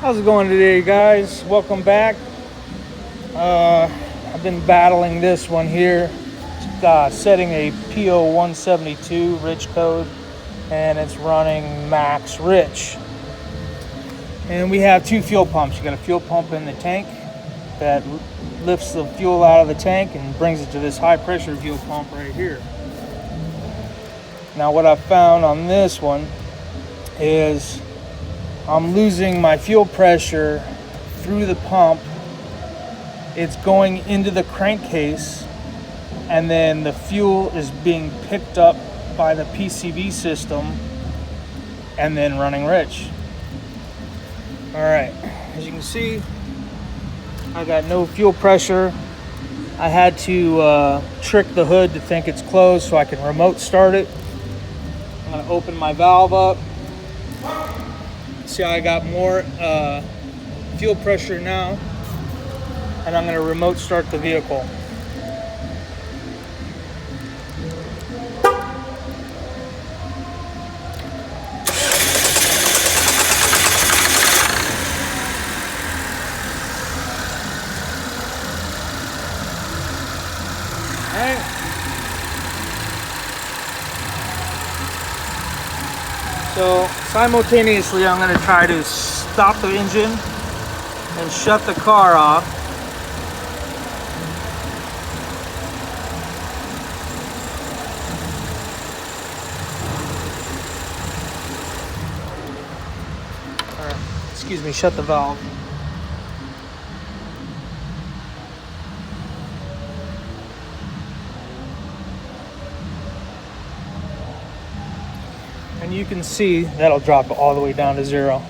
How's it going today, guys? Welcome back. I've been battling this one here, setting a P0172 rich code, and it's running max rich. And we have two fuel pumps. You got a fuel pump in the tank that lifts the fuel out of the tank and brings it to this high pressure fuel pump right here. Now what I've found on this one is I'm losing my fuel pressure through the pump. It's going into the crankcase, and then the fuel is being picked up by the PCV system and then running rich. All right, as you can see, I got no fuel pressure. I had to trick the hood to think it's closed so I can remote start it. I'm gonna open my valve up. See how I got more fuel pressure now, and I'm going to remote start the vehicle. Alright. So simultaneously, I'm going to try to stop the engine and shut the car off. Or, excuse me, shut the valve. And you can see that'll drop all the way down to zero.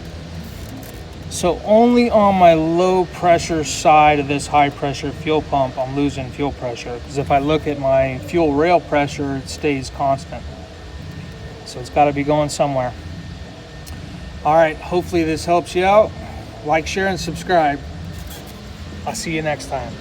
So only on my low pressure side of this high pressure fuel pump I'm losing fuel pressure, because if I look at my fuel rail pressure, it stays constant. So it's got to be going somewhere. All right, hopefully this helps you out. Like, share, and subscribe. I'll see you next time.